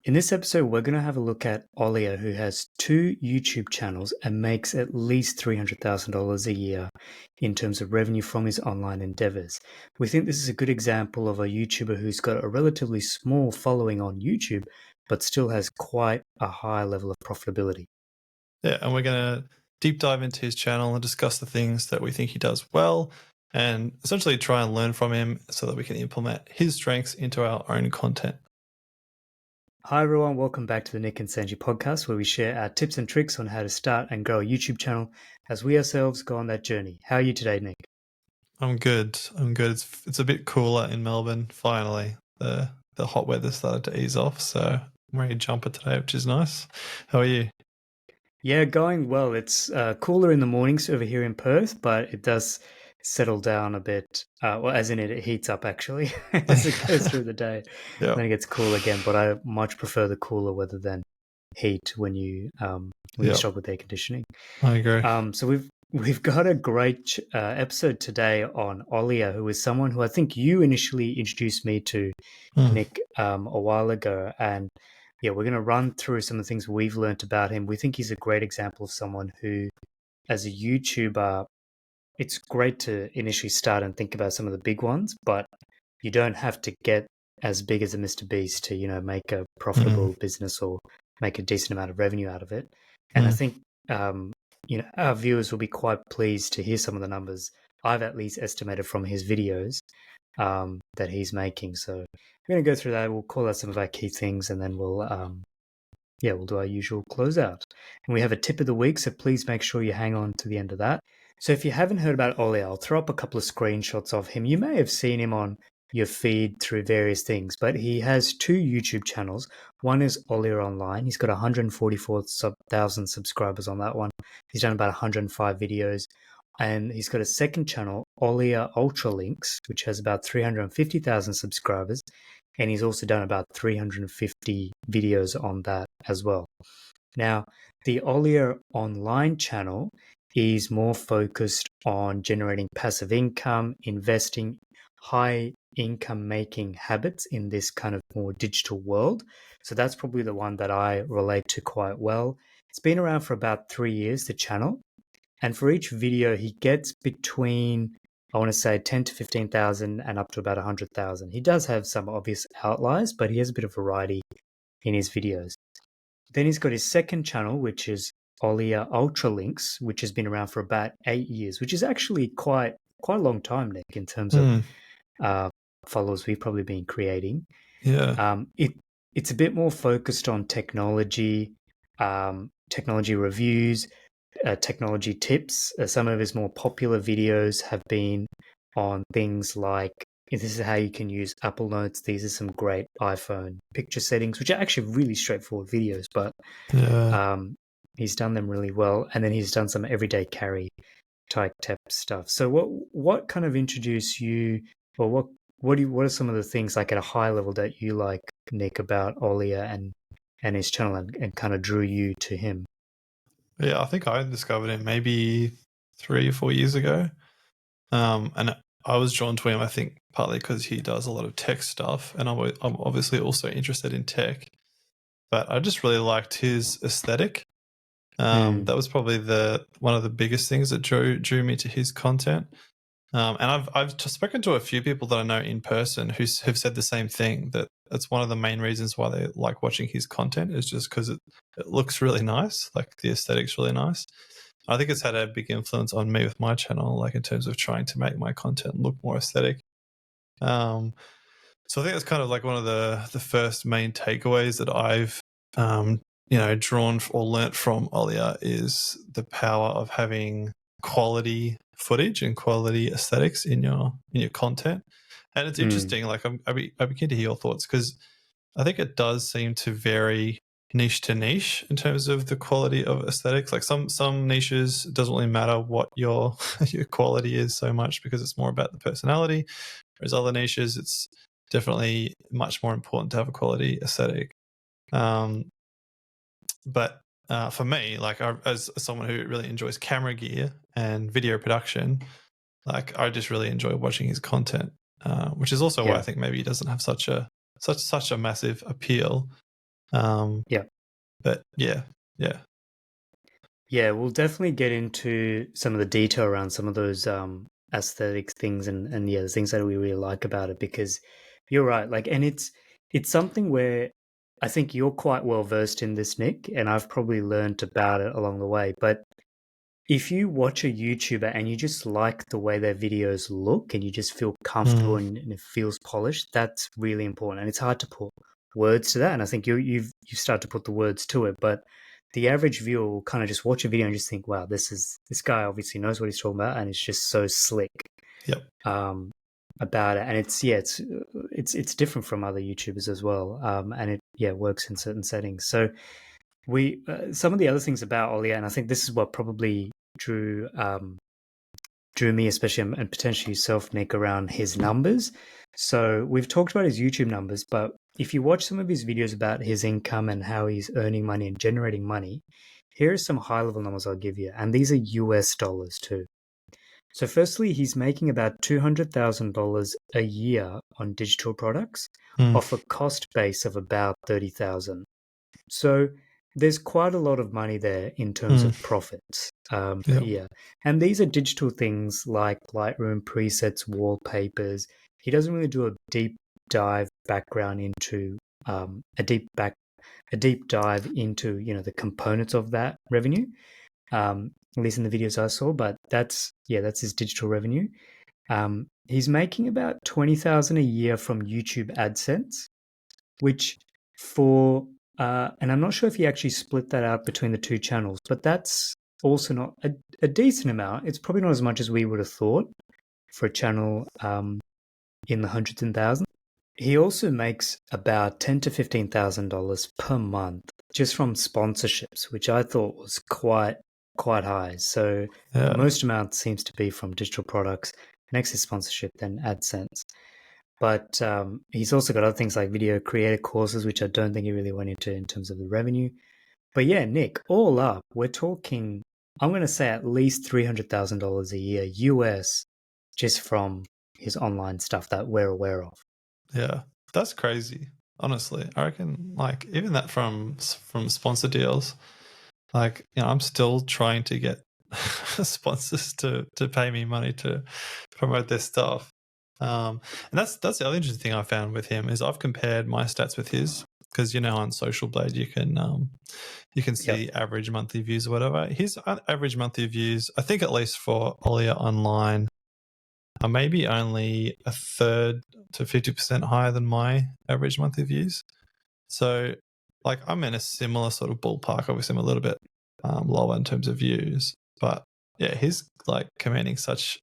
In this episode, we're going to have a look at Oliur, who has 2 YouTube channels and makes at least $300,000 a year in terms of revenue from his online endeavors. We think this is a good example of a YouTuber who's got a relatively small following on YouTube, but still has quite a high level of profitability. Yeah, and we're going to deep dive into his channel and discuss the things that we think he does well and essentially try and learn from him so that we can implement his strengths into our own content. Hi everyone, welcome back to the Nick and Sanjee podcast, where we share our tips and tricks on how to start and grow a YouTube channel as we ourselves go on that journey. How are you today, Nick? I'm good. It's a bit cooler in Melbourne, finally. The hot weather started to ease off, so I'm wearing a jumper today, which is nice. How are you? Yeah, going well. It's cooler in the mornings over here in Perth, but it does settle down a bit. Well, as in it heats up actually as it goes through the day. Yeah. Then it gets cool again, but I much prefer the cooler weather than heat when you struggle with air conditioning. I agree. So we've got a great episode today on Oliur, who is someone who I think you initially introduced me to, Nick, a while ago, and yeah, we're going to run through some of the things we've learned about him. We think he's a great example of someone who, as a YouTuber, it's great to initially start and think about some of the big ones, but you don't have to get as big as a Mr. Beast to, make a profitable business or make a decent amount of revenue out of it. And I think, our viewers will be quite pleased to hear some of the numbers I've at least estimated from his videos that he's making. So we're going to go through that. We'll call out some of our key things, and then we'll do our usual closeout. And we have a tip of the week, so please make sure you hang on to the end of that. So if you haven't heard about Oliur, I'll throw up a couple of screenshots of him. You may have seen him on your feed through various things, but he has 2 YouTube channels. One is Oliur Online. He's got 144,000 subscribers on that one. He's done about 105 videos. And he's got a second channel, Oliur Ultralinx, which has about 350,000 subscribers. And he's also done about 350 videos on that as well. Now, the Oliur Online channel is more focused on generating passive income, investing, high income making habits in this kind of more digital world. So that's probably the one that I relate to quite well. It's been around for about 3 years, the channel. And for each video, he gets between, I want to say, 10 to 15,000 and up to about 100,000. He does have some obvious outliers, but he has a bit of variety in his videos. Then he's got his second channel, which is Oliur Ultralinx, which has been around for about 8 years, which is actually quite a long time, Nick, in terms of followers we've probably been creating. Yeah. It's a bit more focused on technology, technology reviews, technology tips. Some of his more popular videos have been on things like, this is how you can use Apple Notes. These are some great iPhone picture settings, which are actually really straightforward videos, but he's done them really well. And then he's done some everyday carry type stuff. So what kind of introduced you, or what are some of the things like at a high level that you like, Nick, about Oliur and his channel and kind of drew you to him? Yeah, I think I discovered him maybe 3 or 4 years ago. And I was drawn to him, I think, partly because he does a lot of tech stuff, and I'm obviously also interested in tech. But I just really liked his aesthetic. That was probably one of the biggest things that drew me to his content. And I've spoken to a few people that I know in person who have said the same thing, that that's one of the main reasons why they like watching his content, is just because it looks really nice, like the aesthetic's really nice. I think it's had a big influence on me with my channel, like in terms of trying to make my content look more aesthetic. So I think that's kind of like one of the first main takeaways that I've drawn or learnt from Oliur, is the power of having quality footage and quality aesthetics in your content. And it's interesting, like I'd be keen to hear your thoughts, because I think it does seem to vary niche to niche in terms of the quality of aesthetics. Like some niches, it doesn't really matter what your your quality is so much, because it's more about the personality, whereas other niches, it's definitely much more important to have a quality aesthetic. But for me, like as someone who really enjoys camera gear and video production, like I just really enjoy watching his content, which is also why I think maybe he doesn't have such a massive appeal. Yeah. But yeah. Yeah, we'll definitely get into some of the detail around some of those aesthetic things and yeah, the things that we really like about it, because you're right. Like, and it's something where I think you're quite well versed in this, Nick, and I've probably learned about it along the way. But if you watch a YouTuber and you just like the way their videos look and you just feel comfortable and it feels polished, that's really important. And it's hard to put words to that. And I think you've start to put the words to it, but the average viewer will kind of just watch a video and just think, wow, this guy obviously knows what he's talking about, and it's just so slick. Yep. About it. And it's different from other YouTubers as well. And it works in certain settings. So we some of the other things about Oliur, and I think this is what probably drew me, especially, and potentially yourself, Nick, around his numbers. So we've talked about his YouTube numbers, but if you watch some of his videos about his income and how he's earning money and generating money, here are some high-level numbers I'll give you, and these are US dollars too. So firstly, he's making about $200,000 a year on digital products off a cost base of about 30,000. So there's quite a lot of money there in terms of profits per year. And these are digital things like Lightroom presets, wallpapers. He doesn't really do a deep dive background into a deep dive into the components of that revenue. At least in the videos I saw, but that's his digital revenue. He's making about 20,000 a year from YouTube AdSense, which and I'm not sure if he actually split that out between the two channels, but that's also not a decent amount. It's probably not as much as we would have thought for a channel in the hundreds and thousands. He also makes about $10,000 to $15,000 per month just from sponsorships, which I thought was quite high. So the most amount seems to be from digital products. Next is sponsorship, then AdSense. But he's also got other things like video creator courses, which I don't think he really went into in terms of the revenue. But yeah, Nick, all up, we're talking, I'm going to say at least $300,000 a year US just from his online stuff that we're aware of. Yeah, that's crazy. Honestly, I reckon like even that from sponsor deals, like I'm still trying to get sponsors to pay me money to promote their stuff. And that's the other interesting thing I found with him is I've compared my stats with his, because on Social Blade you can see average monthly views or whatever. His average monthly views, I think at least for Oliur Online, are maybe only a third to 50% higher than my average monthly views. So like I'm in a similar sort of ballpark. Obviously I'm a little bit lower in terms of views, but yeah, he's like commanding such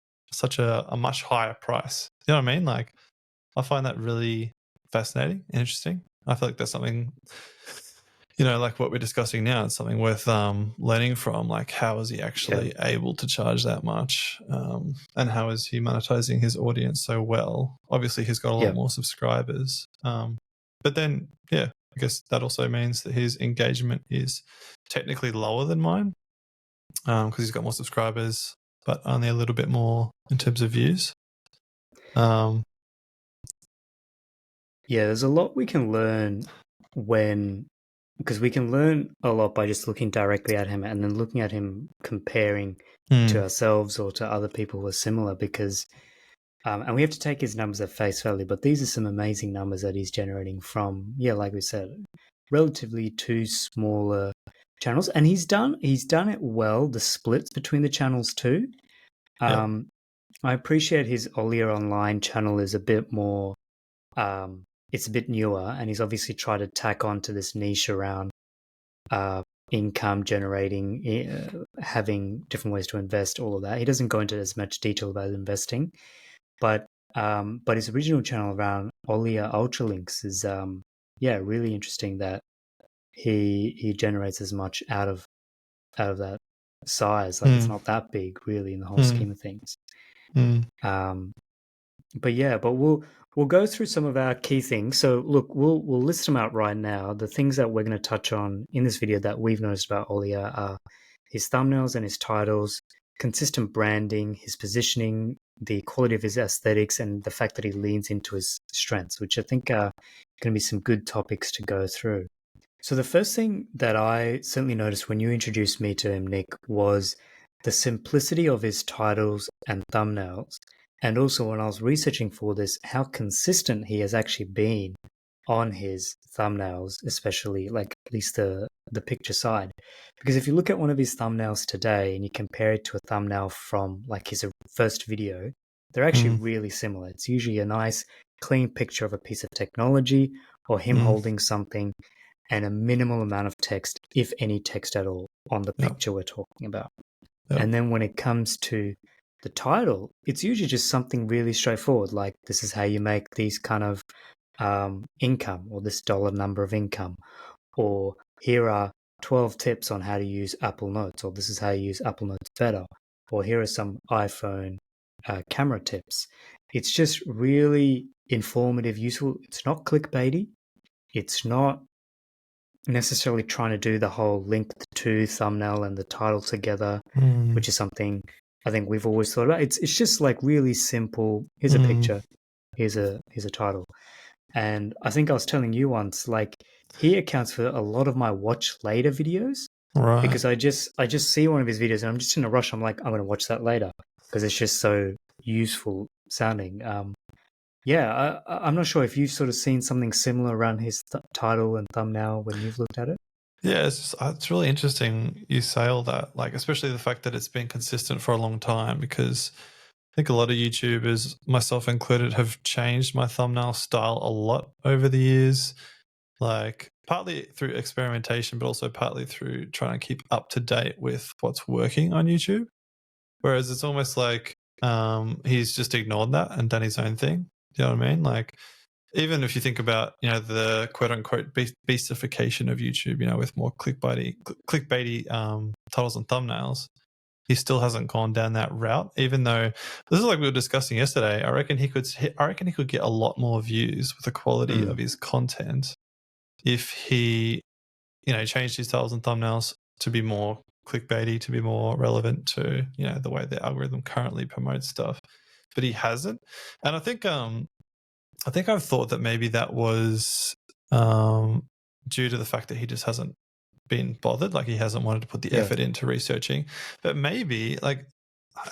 a much higher price. You know what I mean? Like I find that really fascinating and interesting. I feel like that's something, like what we're discussing now, it's something worth learning from. Like, how is he actually able to charge that much? And how is he monetizing his audience so well? Obviously, he's got a lot more subscribers. But then, I guess that also means that his engagement is technically lower than mine because he's got more subscribers, but only a little bit more in terms of views. Yeah, there's a lot we can learn because we can learn a lot by just looking directly at him and then looking at him comparing to ourselves or to other people who are similar, because and we have to take his numbers at face value, but these are some amazing numbers that he's generating from, like we said, relatively two smaller channels. And he's done it well, the splits between the channels too. I appreciate his Oliur Online channel is a bit more it's a bit newer, and he's obviously tried to tack on to this niche around income generating, having different ways to invest, all of that. He doesn't go into as much detail about investing, but his original channel around Oliur Ultralinx is really interesting that he generates as much out of that size. Like it's not that big really in the whole scheme of things. But we'll go through some of our key things. So look, we'll list them out right now. The things that we're going to touch on in this video that we've noticed about Oliur are his thumbnails and his titles, consistent branding, his positioning, the quality of his aesthetics, and the fact that he leans into his strengths, which I think are going to be some good topics to go through. So the first thing that I certainly noticed when you introduced me to him, Nick, was the simplicity of his titles and thumbnails. And also when I was researching for this, how consistent he has actually been on his thumbnails, especially like at least the picture side. Because if you look at one of his thumbnails today and you compare it to a thumbnail from like his first video, they're actually Mm, really similar. It's usually a nice clean picture of a piece of technology or him mm, holding something and a minimal amount of text, if any text at all, on the yep, picture we're talking about. yep, And then when it comes to the title, it's usually just something really straightforward, like this is how you make these kind of income, or this dollar number of income, or here are 12 tips on how to use Apple Notes, or this is how you use Apple Notes better, or here are some iPhone camera tips. It's just really informative, useful. It's not clickbaity. It's not necessarily trying to do the whole link the two thumbnail and the title together, mm, which is something I think we've always thought about. It's just like really simple. Here's a mm, picture. Here's a title. And I think I was telling you once, like he accounts for a lot of my watch later videos right. because I just see one of his videos and I'm just in a rush. I'm like, I'm gonna watch that later because it's just so useful sounding. Yeah, I'm not sure if you've sort of seen something similar around his title and thumbnail when you've looked at it. Yeah, it's really interesting you say all that, like especially the fact that it's been consistent for a long time because I think a lot of YouTubers, myself included, have changed my thumbnail style a lot over the years. Like partly through experimentation, but also partly through trying to keep up to date with what's working on YouTube. Whereas it's almost like he's just ignored that and done his own thing. Do you know what I mean? Like even if you think about the quote unquote beastification of YouTube, with more clickbaity titles and thumbnails, he still hasn't gone down that route. Even though this is like we were discussing yesterday, I reckon he could get a lot more views with the quality of Mm, his content if he changed his titles and thumbnails to be more clickbaity, to be more relevant to the way the algorithm currently promotes stuff. But he hasn't, and I think I've thought that maybe that was due to the fact that he just hasn't been bothered, like he hasn't wanted to put the yeah, effort into researching. But maybe, like,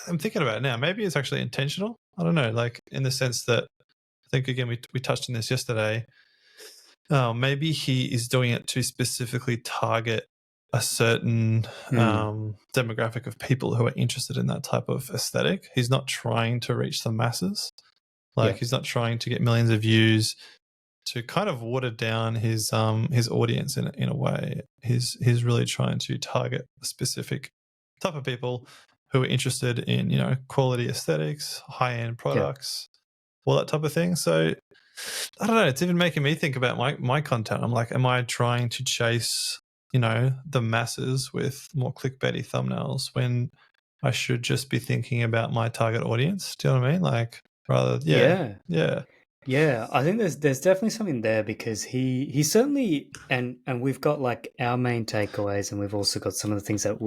I'm thinking about it now, maybe it's actually intentional. I don't know, like in the sense that I think again we touched on this yesterday. Maybe he is doing it to specifically target a certain mm, demographic of people who are interested in that type of aesthetic. He's not trying to reach the masses. Like yeah, he's not trying to get millions of views to kind of water down his audience in a way. He's really trying to target a specific type of people who are interested in quality aesthetics, high end yeah. products, all that type of thing. So I don't know. It's even making me think about my content. I'm like, am I trying to chase the masses with more clickbaity thumbnails when I should just be thinking about my target audience? Do you know what I mean? Like rather, yeah, Yeah. yeah. Yeah, I think there's definitely something there because he certainly and we've got like our main takeaways and we've also got some of the things that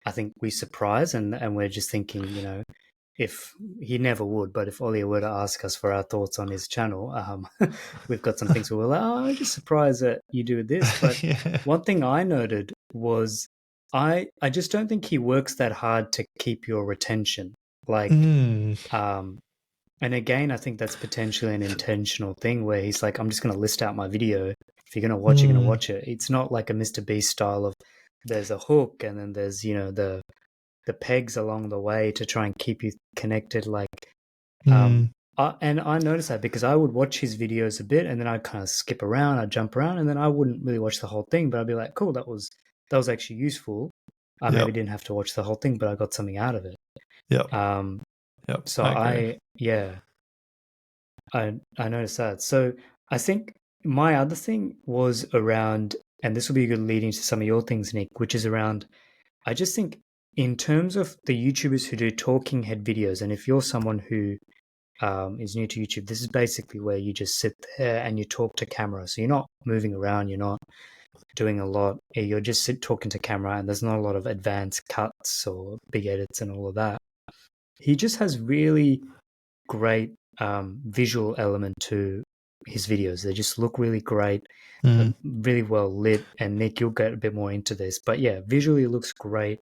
I think we surprise and we're just thinking, if he never would, but if Oliur were to ask us for our thoughts on his channel, we've got some things where we're like, oh, I'm just surprised that you do this. But Yeah. one thing I noted was I just don't think he works that hard to keep your retention. Like, Mm, um, and again, I think that's potentially an intentional thing where he's like, I'm just going to list out my video. If you're going to watch, you're going to mm, watch it. It's not like a Mr. Beast style of there's a hook and then there's, the pegs along the way to try and keep you connected. Like, um, mm, and I noticed that because I would watch his videos a bit and then I'd kind of skip around, I'd jump around, and then I wouldn't really watch the whole thing, but I'd be like, cool, that was actually useful. I maybe yep, didn't have to watch the whole thing, but I got something out of it. yep, Um, yep. so I agree. yeah, I noticed that. So I think my other thing was around, and this will be a good lead into some of your things, Nick, which is around, I just think in terms of the YouTubers who do talking head videos, and if you're someone who is new to YouTube, this is basically where you just sit there and you talk to camera. So you're not moving around, you're not doing a lot. You're just talking to camera, and there's not a lot of advanced cuts or big edits and all of that. He just has really great visual element to his videos. They just look really great, really well lit. And Nick, you'll get a bit more into this, but yeah, visually it looks great.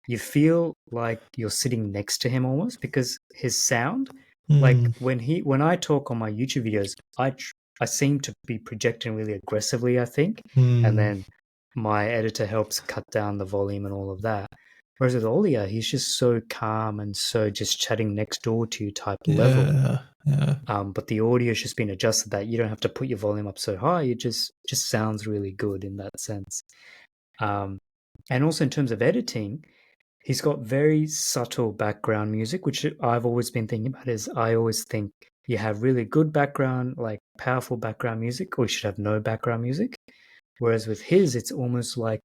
You feel like you're sitting next to him almost, because his sound, like when I talk on my YouTube videos, I seem to be projecting really aggressively, I think, and then my editor helps cut down the volume and all of that. Whereas with Oliur, he's just so calm and so just chatting next door to you type level. Yeah. But the audio's just been adjusted that you don't have to put your volume up so high. It just sounds really good in that sense. And also in terms of editing, he's got very subtle background music, which I've always been thinking about. Is I always think you have really good background, like powerful background music, or you should have no background music. Whereas with his, it's almost like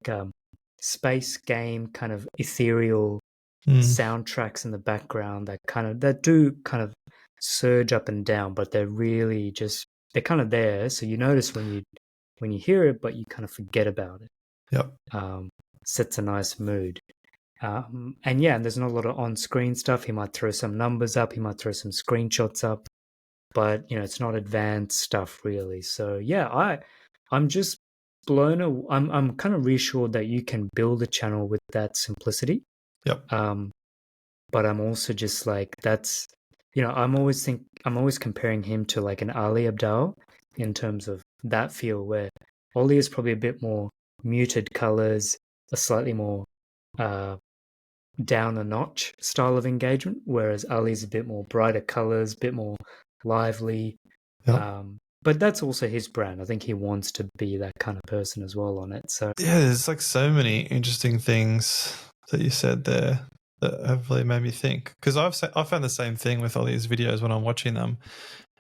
space game kind of ethereal soundtracks in the background that do kind of surge up and down, but they're really just, they're kind of there. So you notice when you hear it, but you kind of forget about it. Yep. Sets a nice mood. And yeah, and there's not a lot of on-screen stuff. He might throw some numbers up, he might throw some screenshots up, but it's not advanced stuff really. So yeah, I'm just blown away. I'm kind of reassured that you can build a channel with that simplicity. Yep. But I'm also just like, that's, I'm always comparing him to like an Ali Abdaal in terms of that feel, where Oli is probably a bit more muted colors, a slightly more down a notch style of engagement, whereas Ali's a bit more brighter colors, a bit more lively. Yep. But that's also his brand. I think he wants to be that kind of person as well on it. So yeah, there's like so many interesting things that you said there that have really made me think. Because I've found the same thing with all these videos when I'm watching them,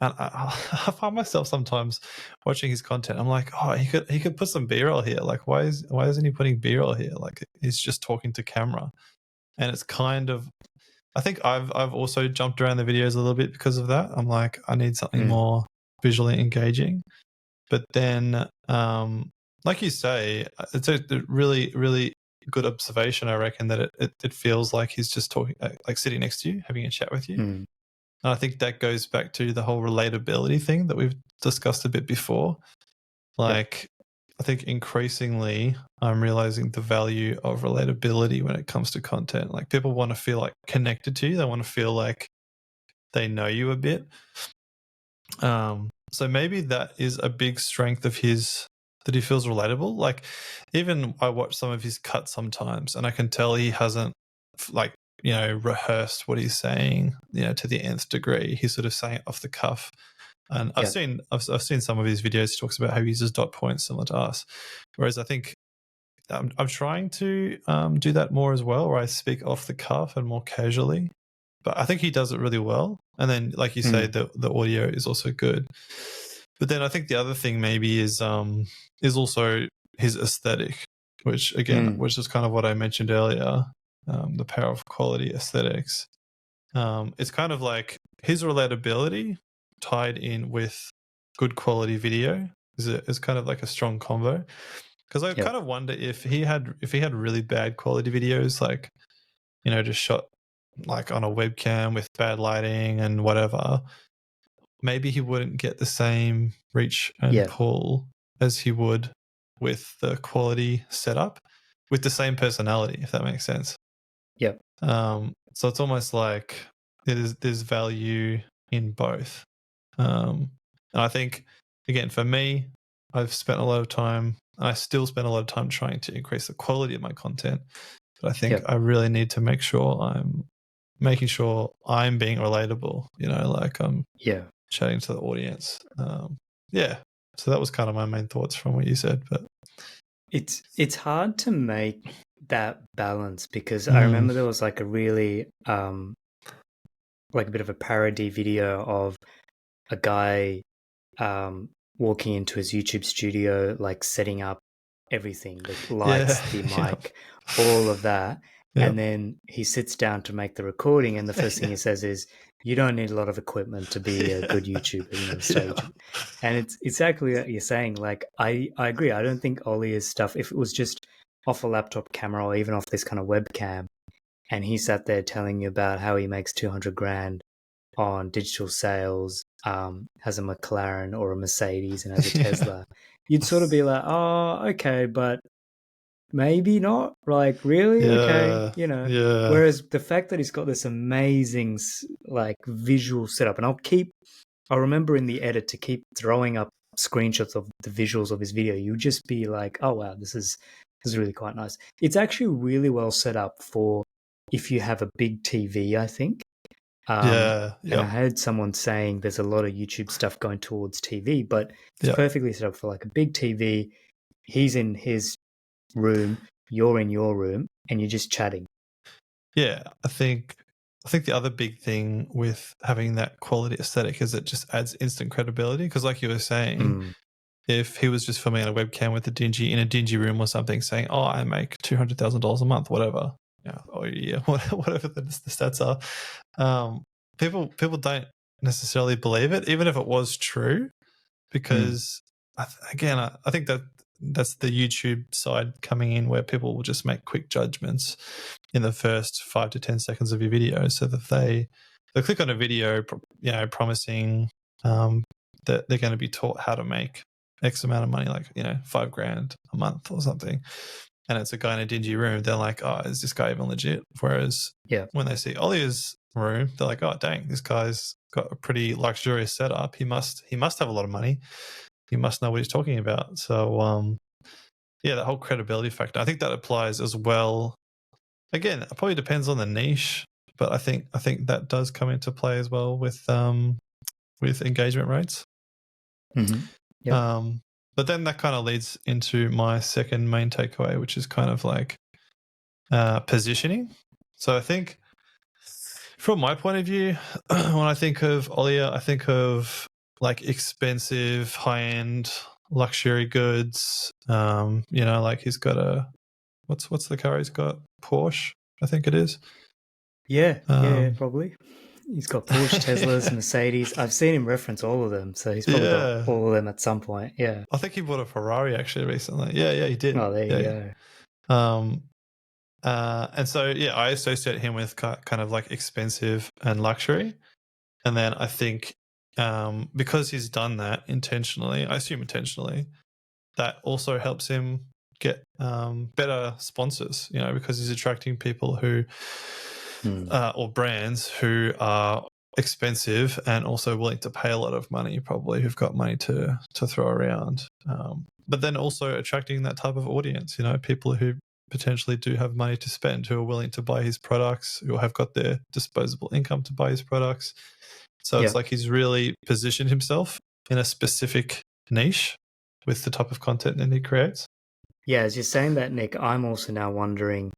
and I find myself sometimes watching his content. I'm like, oh, he could put some B-roll here. Like, why isn't he putting B-roll here? Like, he's just talking to camera, and it's kind of. I think I've also jumped around the videos a little bit because of that. I'm like, I need something more visually engaging. But then, like you say, it's a really, really good observation, I reckon, that it feels like he's just talking, like sitting next to you, having a chat with you. And I think that goes back to the whole relatability thing that we've discussed a bit before. Like, I think increasingly I'm realizing the value of relatability when it comes to content. Like, people want to feel like connected to you. They want to feel like they know you a bit. So maybe that is a big strength of his, that he feels relatable. Like, even I watch some of his cuts sometimes and I can tell he hasn't rehearsed what he's saying, to the nth degree. He's sort of saying it off the cuff. And I've seen some of his videos. He talks about how he uses dot points similar to us. Whereas I think I'm trying to do that more as well, where I speak off the cuff and more casually. But I think he does it really well. And then, like you say, the audio is also good. But then I think the other thing maybe is also his aesthetic, which is kind of what I mentioned earlier, the power of quality aesthetics. It's kind of like his relatability tied in with good quality video is kind of like a strong combo. Because I kind of wonder if he had really bad quality videos, like, just shot like on a webcam with bad lighting and whatever, maybe he wouldn't get the same reach and pull as he would with the quality setup, with the same personality, if that makes sense. Yeah. So it's almost like there's value in both. And I think, again, for me, I've spent a lot of time, and I still spend a lot of time trying to increase the quality of my content. But I think I really need to make sure I'm making sure I'm being relatable, like I'm chatting to the audience. So that was kind of my main thoughts from what you said. But it's hard to make that balance, because I remember there was like a really like a bit of a parody video of a guy walking into his YouTube studio, like setting up everything, the lights, the mic, all of that. And then he sits down to make the recording, and the first thing he says is, you don't need a lot of equipment to be a good YouTuber, stage it. And it's exactly what you're saying. Like, I agree. I don't think Oliur's stuff, if it was just off a laptop camera or even off this kind of webcam, and he sat there telling you about how he makes 200 grand on digital sales, has a McLaren or a Mercedes and has a Tesla, you'd sort of be like, oh, okay, but maybe not. Like, really? Okay, Yeah. Yeah. Whereas the fact that he's got this amazing like visual setup, and I'll remember in the edit to keep throwing up screenshots of the visuals of his video. You just be like, oh wow, this is really quite nice. It's actually really well set up for if you have a big TV, I think. Yeah. And I Yeah. heard someone saying there's a lot of YouTube stuff going towards TV, but it's Yeah. perfectly set up for like a big TV. He's in his room, you're in your room, and you're just chatting. Yeah, I think the other big thing with having that quality aesthetic is it just adds instant credibility. Because, like you were saying, if he was just filming on a webcam with in a dingy room or something, saying, "Oh, I make $200,000 a month, whatever," or a year, whatever the stats are, people don't necessarily believe it, even if it was true, because I think that's the YouTube side coming in, where people will just make quick judgments in the first 5 to 10 seconds of your video, so that they click on a video, promising that they're going to be taught how to make X amount of money, like $5,000 a month or something, and it's a guy in a dingy room. They're like, "Oh, is this guy even legit?" Whereas when they see Oliur's room, they're like, "Oh, dang, this guy's got a pretty luxurious setup. He must have a lot of money. He must know what he's talking about." So that whole credibility factor, I think that applies as well. Again, it probably depends on the niche, but I think that does come into play as well with engagement rates. But then that kind of leads into my second main takeaway, which is kind of like positioning. So I think from my point of view, when I think of Oliur, I think of like expensive, high-end luxury goods. Like he's got a what's the car he's got? Porsche, I think it is. Yeah, probably. He's got Porsche, Teslas, Mercedes. I've seen him reference all of them, so he's probably got all of them at some point. Yeah. I think he bought a Ferrari actually recently. Yeah, he did. Oh, there you go. And so I associate him with kind of like expensive and luxury, and then I think because he's done that intentionally, I assume intentionally, that also helps him get better sponsors. Because he's attracting people who or brands who are expensive and also willing to pay a lot of money, probably, who've got money to throw around. But then also attracting that type of audience, people who potentially do have money to spend, who are willing to buy his products, who have got their disposable income to buy his products. So it's like he's really positioned himself in a specific niche with the type of content that he creates. Yeah, as you're saying that, Nick, I'm also now wondering,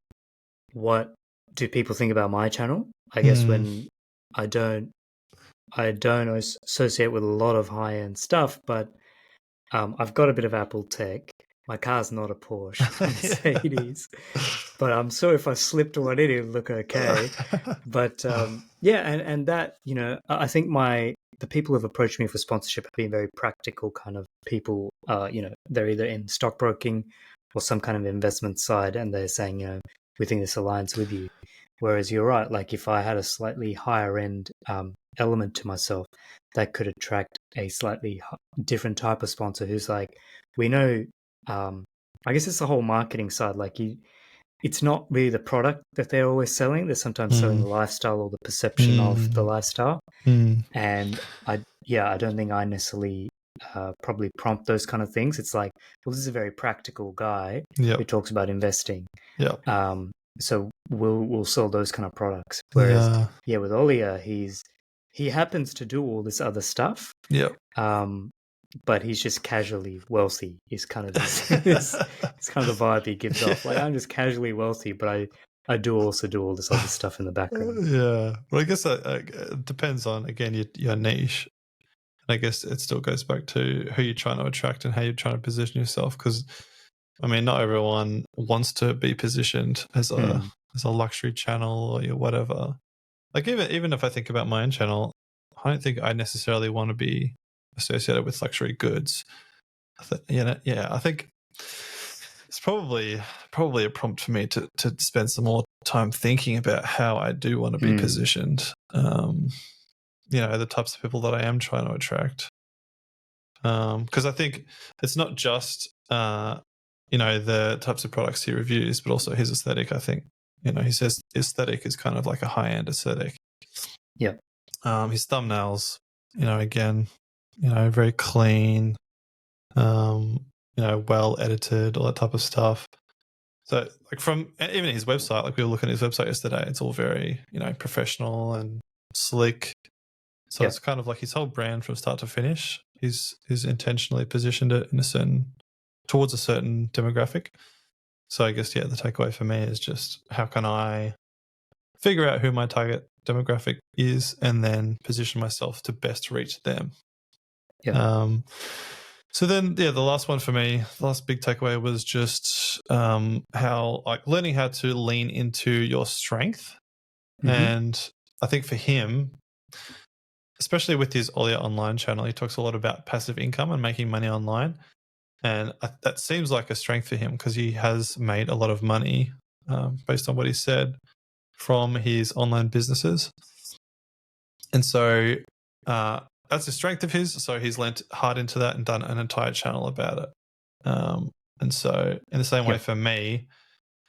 what do people think about my channel? I guess when I don't associate with a lot of high-end stuff, but I've got a bit of Apple tech. My car's not a Porsche, it's a Mercedes. But I'm sure if I slipped one in, it'd look okay. But and that, I think the people who've approached me for sponsorship have been very practical kind of people. They're either in stockbroking or some kind of investment side, and they're saying, we think this aligns with you. Whereas you're right, like if I had a slightly higher end element to myself, that could attract a slightly different type of sponsor who's like, we know, I guess it's the whole marketing side. Like it's not really the product that they're always selling. They're sometimes selling the lifestyle or the perception of the lifestyle. And I don't think I necessarily probably prompt those kind of things. It's like, well, this is a very practical guy who talks about investing. So we'll sell those kind of products. Whereas with Oliur, he happens to do all this other stuff. But he's just casually wealthy. Is kind of it's kind of the vibe he gives off. Like, I'm just casually wealthy, but I do also do all this other stuff in the background. Yeah, well, I guess it depends on, again, your niche. And I guess it still goes back to who you're trying to attract and how you're trying to position yourself. Because I mean, not everyone wants to be positioned as a luxury channel or whatever. Like even if I think about my own channel, I don't think I necessarily want to be associated with luxury goods. I think it's probably a prompt for me to spend some more time thinking about how I do want to be positioned. the types of people that I am trying to attract. Because I think it's not just the types of products he reviews, but also his aesthetic. I think he says aesthetic is kind of like a high-end aesthetic. Yeah. His thumbnails, again, very clean, well edited, all that type of stuff. So like from even his website, like we were looking at his website yesterday, it's all very, professional and slick. So it's kind of like his whole brand from start to finish. He's intentionally positioned it towards a certain demographic. So I guess, the takeaway for me is just how can I figure out who my target demographic is and then position myself to best reach them. Yeah. So then, the last one for me, the last big takeaway was just how like learning how to lean into your strength. Mm-hmm. And I think for him, especially with his Oliur online channel, he talks a lot about passive income and making money online. And that seems like a strength for him because he has made a lot of money based on what he said from his online businesses. And so that's a strength of his. So he's lent hard into that and done an entire channel about it. And so in the same way for me,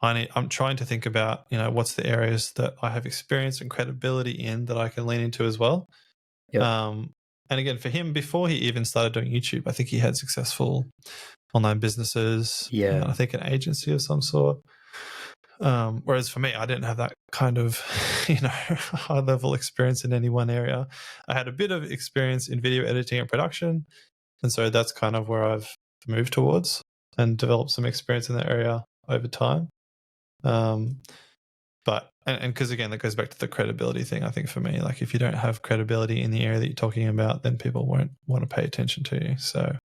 I'm trying to think about, what's the areas that I have experience and credibility in that I can lean into as well. And again, for him, before he even started doing YouTube, I think he had successful online businesses. I think an agency of some sort. Whereas for me, I didn't have that kind of, high level experience in any one area. I had a bit of experience in video editing and production. And so that's kind of where I've moved towards and developed some experience in that area over time. But because again, that goes back to the credibility thing. I think for me, like if you don't have credibility in the area that you're talking about, then people won't want to pay attention to you. So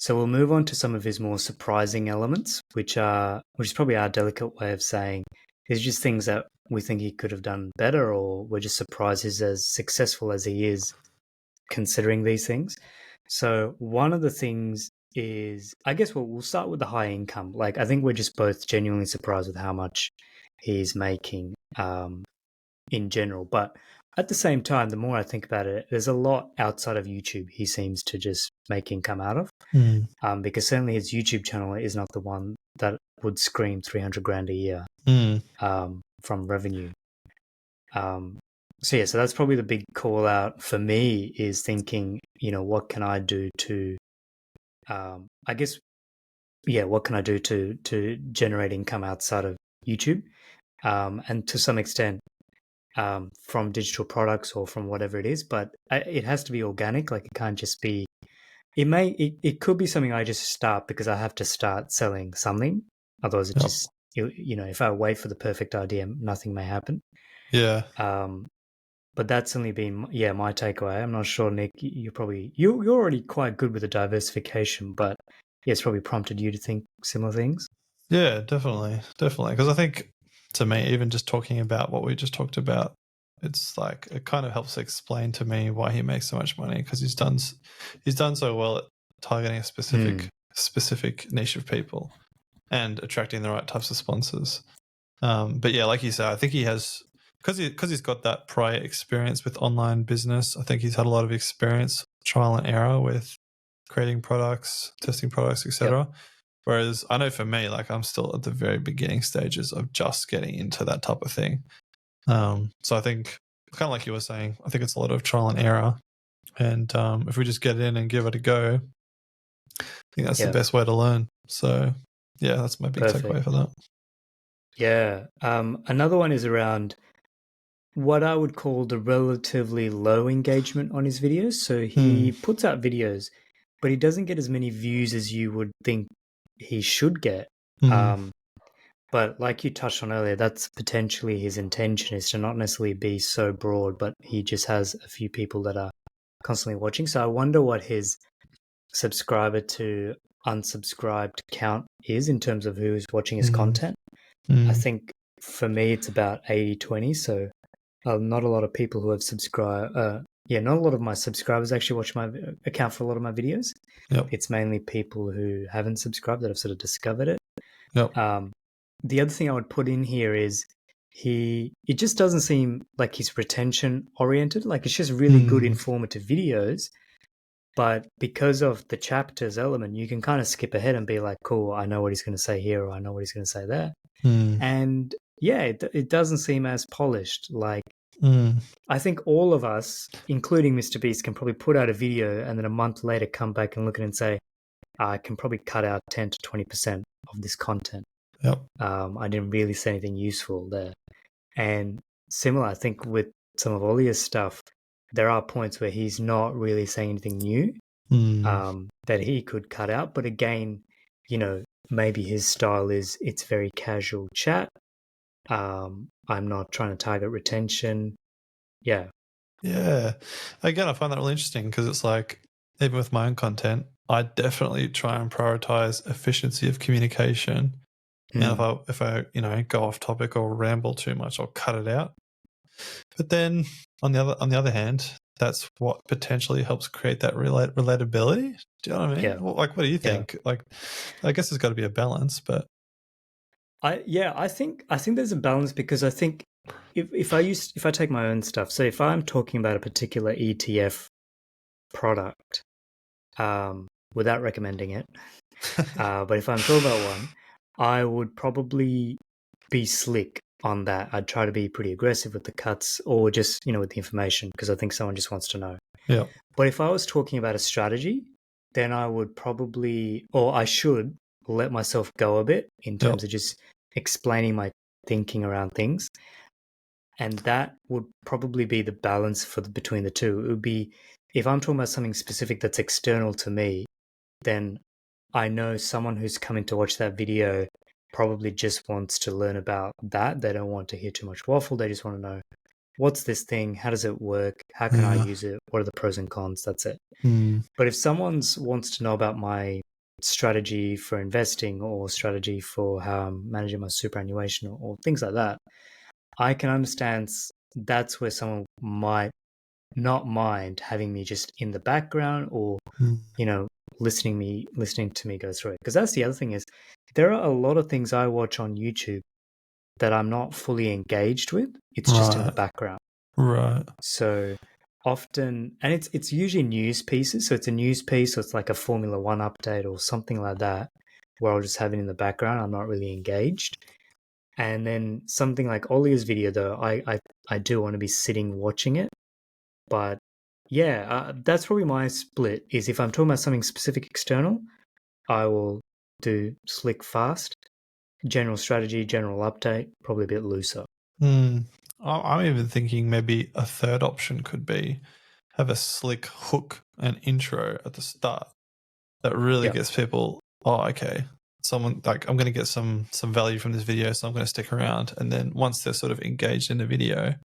we'll move on to some of his more surprising elements, which is probably our delicate way of saying there's just things that we think he could have done better, or we're just surprised he's as successful as he is considering these things. So one of the things is, I guess we'll start with the high income. Like I think we're just both genuinely surprised with how much he's making in general. But at the same time, the more I think about it, there's a lot outside of YouTube he seems to just make income out of. Because certainly his YouTube channel is not the one that would scream 300 grand a year from revenue. So that's probably the big call out for me, is thinking, what can I do to, what can I do to generate income outside of YouTube? And to some extent, from digital products or from whatever it is, but it has to be organic. Like it can't just be, it could be something I just start because I have to start selling something. Otherwise it just, if I wait for the perfect idea, nothing may happen. Yeah. But that's only been, my takeaway. I'm not sure, Nick, you're already quite good with the diversification, but it's probably prompted you to think similar things. Yeah, definitely. Because I think, to me, even just talking about what we just talked about, it's like it kind of helps explain to me why he makes so much money, because he's done so well at targeting a specific niche of people and attracting the right types of sponsors. But yeah, like you said, I think he has, because he's got that prior experience with online business. I think he's had a lot of experience, trial and error with creating products, testing products, etc. Whereas I know for me, like I'm still at the very beginning stages of just getting into that type of thing. So I think, kind of like you were saying, I think it's a lot of trial and error. And if we just get in and give it a go, I think that's the best way to learn. So yeah, that's my big takeaway for that. Yeah. Another one is around what I would call the relatively low engagement on his videos. So he puts out videos, but he doesn't get as many views as you would think he should get. But like you touched on earlier, that's potentially his intention, is to not necessarily be so broad, but he just has a few people that are constantly watching. So I wonder what his subscriber to unsubscribed count is in terms of who is watching his content. I think for me, it's about 80-20. So not a lot of people who have subscribed. Not a lot of my subscribers actually watch my account for a lot of my videos. It's mainly people who haven't subscribed that have sort of discovered it. The other thing I would put in here is it just doesn't seem like he's retention oriented. Like it's just really good informative videos. But because of the chapters element, you can kind of skip ahead and be like, cool, I know what he's going to say here, or I know what he's going to say there. And yeah, it doesn't seem as polished. Like, I think all of us, including Mr. Beast, can probably put out a video and then a month later come back and look at it and say, I can probably cut out 10 to 20% of this content. Yep. I didn't really say anything useful there. And similar, I think, with some of Oliur's stuff, there are points where he's not really saying anything new that he could cut out. But again, you know, maybe his style is it's very casual chat. I'm not trying to target retention. Yeah. Yeah. Again, I find that really interesting because it's like, even with my own content, I definitely try and prioritize efficiency of communication. And if I go off topic or ramble too much, I'll cut it out. But then on the other hand, that's what potentially helps create that relatability. Do you know what I mean? Yeah. Like, what do you think? Yeah. Like, I guess there's got to be a balance, but I think there's a balance because I think if I take my own stuff, so if I'm talking about a particular ETF product, without recommending it, but if I'm talking about one, I would probably be slick on that. I'd try to be pretty aggressive with the cuts or just, with the information because I think someone just wants to know. Yeah. But if I was talking about a strategy, then I would probably, or I should let myself go a bit in terms of just explaining my thinking around things. And that would probably be the balance between the two. It would be, if I'm talking about something specific that's external to me, then I know someone who's coming to watch that video probably just wants to learn about that. They don't want to hear too much waffle. They just want to know, what's this thing? How does it work? How can I use it? What are the pros and cons? That's it. But if someone wants to know about my strategy for investing or strategy for how I'm managing my superannuation or things like that, I can understand that's where someone might not mind having me just in the background or, listening to me go through it. Because that's the other thing is there are a lot of things I watch on YouTube that I'm not fully engaged with. It's just in the background. Right. So often, and it's usually news pieces. So it's a news piece or it's like a Formula One update or something like that where I'll just have it in the background. I'm not really engaged. And then something like Oliur's video, though, I do want to be sitting watching it. But yeah, that's probably my split is if I'm talking about something specific external, I will do slick fast, general strategy, general update, probably a bit looser. I'm even thinking maybe a third option could be have a slick hook and intro at the start that really gets people, okay, someone like I'm going to get some value from this video, so I'm going to stick around. And then once they're sort of engaged in the video,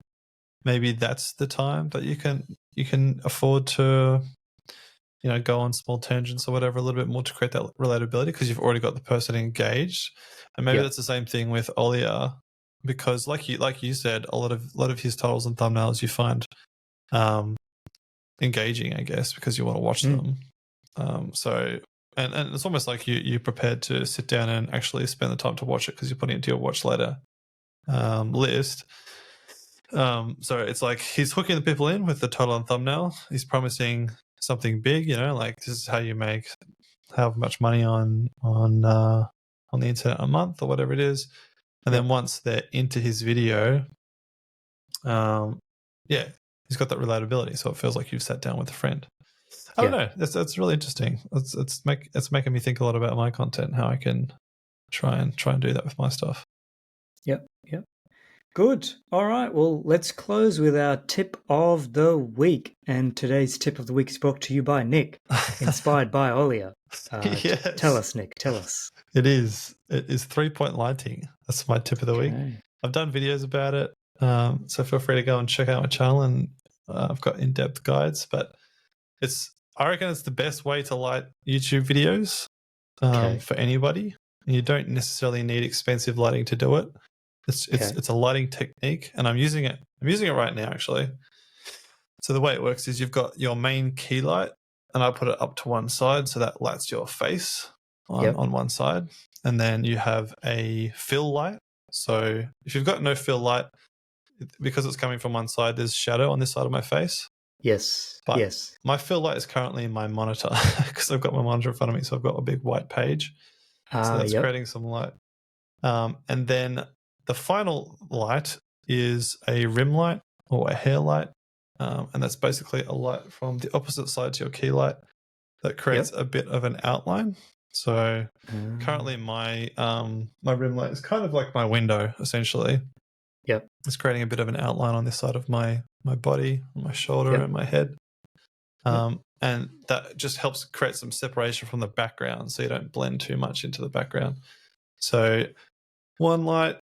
maybe that's the time that you can afford to go on small tangents or whatever a little bit more to create that relatability because you've already got the person engaged. And maybe that's the same thing with Oliur, because like you said, a lot of his titles and thumbnails you find engaging, I guess, because you want to watch them. So and it's almost like you're prepared to sit down and actually spend the time to watch it because you're putting it into your watch later list. So it's like he's hooking the people in with the title and thumbnail. He's promising something big, like this is how you make however much money on the internet a month or whatever it is. And then once they're into his video, he's got that relatability. So it feels like you've sat down with a friend. I don't know. That's really interesting. It's making me think a lot about my content and how I can try and do that with my stuff. Yep. Good. All right. Well, let's close with our tip of the week. And today's tip of the week is brought to you by Nick, inspired by Oliur. Yes. Tell us, Nick. Tell us. It is 3-point lighting. That's my tip of the week. I've done videos about it. So feel free to go and check out my channel, and I've got in-depth guides. But I reckon it's the best way to light YouTube videos for anybody. And you don't necessarily need expensive lighting to do it. It's a lighting technique, and I'm using it right now actually. So the way it works is you've got your main key light, and I put it up to one side so that lights your face on one side, and then you have a fill light So if you've got no fill light, because it's coming from one side, there's shadow on this side of my face. Yes. But yes. my fill light is currently in my monitor because I've got my monitor in front of me. So I've got a big white page. So that's Yep. creating some light. And then the final light is a rim light or a hair light. And that's basically a light from the opposite side to your key light that creates a bit of an outline. So currently my rim light is kind of like my window, essentially. Yep. It's creating a bit of an outline on this side of my body, my shoulder and my head. And that just helps create some separation from the background so you don't blend too much into the background. So 1 light,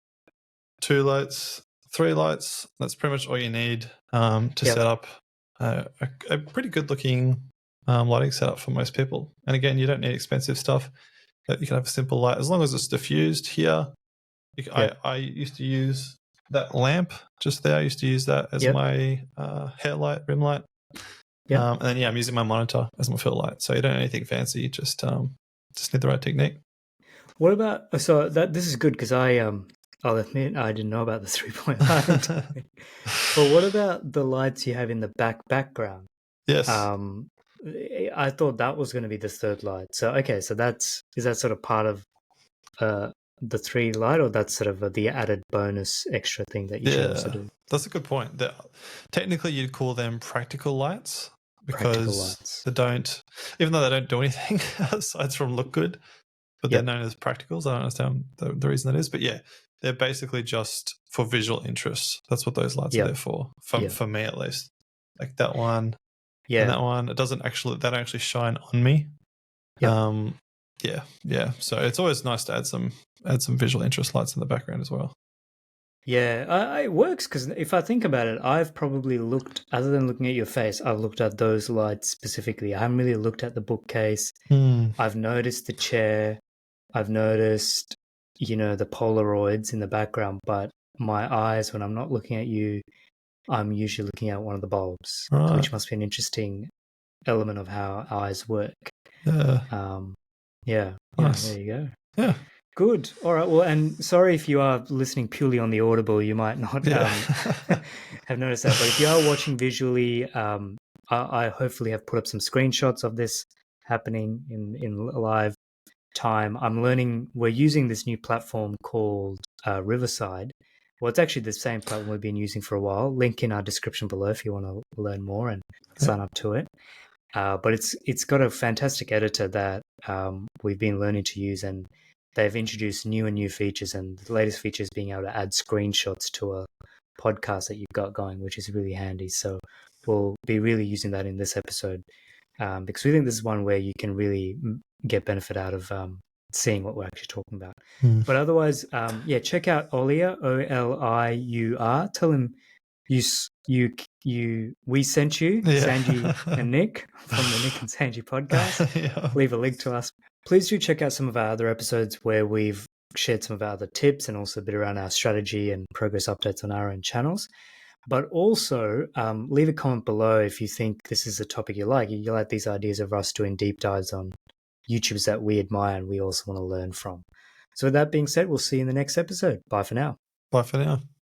2 lights, 3 lights, that's pretty much all you need to set up a pretty good looking lighting setup for most people. And again, you don't need expensive stuff. You can have a simple light as long as it's diffused here. I used to use that lamp just there. I used to use that as my hair light, rim light. And then I'm using my monitor as my fill light. So you don't need anything fancy. Just need the right technique. What about this is good because I'll admit I didn't know about the 3-point light. But what about the lights you have in the background? Yes. I thought that was going to be the third light. So is that sort of part of the 3 light, or that's sort of the added bonus extra thing that you should also do? That's a good point. Technically, you'd call them practical lights because they don't, even though they don't do anything aside from look good, but they're known as practicals. I don't understand the reason that is, but they're basically just for visual interest. That's what those lights are there for me at least. Like that one and that one, they don't actually shine on me. So it's always nice to add some visual interest lights in the background as well. It works because if I think about it, I've probably looked, other than looking at your face, I've looked at those lights specifically. I haven't really looked at the bookcase. I've noticed the chair. I've noticed, the Polaroids in the background, but my eyes, when I'm not looking at you, I'm usually looking at one of the bulbs, which must be an interesting element of how eyes work. Nice. There you go. Yeah. Good. All right. Well, and sorry if you are listening purely on the Audible, you might not have noticed that. But if you are watching visually, I hopefully have put up some screenshots of this happening in live time. I'm learning. We're using this new platform called Riverside. Well, it's actually the same platform we've been using for a while. Link in our description below if you want to learn more and sign up to it. But it's got a fantastic editor that we've been learning to use, and they've introduced new features, and the latest feature is being able to add screenshots to a podcast that you've got going, which is really handy. So we'll be really using that in this episode because we think this is one where you can really get benefit out of seeing what we're actually talking about. But otherwise, check out Oliur, Oliur. Tell him we sent you, Sanjee and Nick from the Nick and Sanjee podcast. Leave a link to us. Please do check out some of our other episodes where we've shared some of our other tips and also a bit around our strategy and progress updates on our own channels. But also leave a comment below if you think this is a topic you like. You like these ideas of us doing deep dives on YouTubers that we admire and we also want to learn from. So with that being said, we'll see you in the next episode. Bye for now. Bye for now.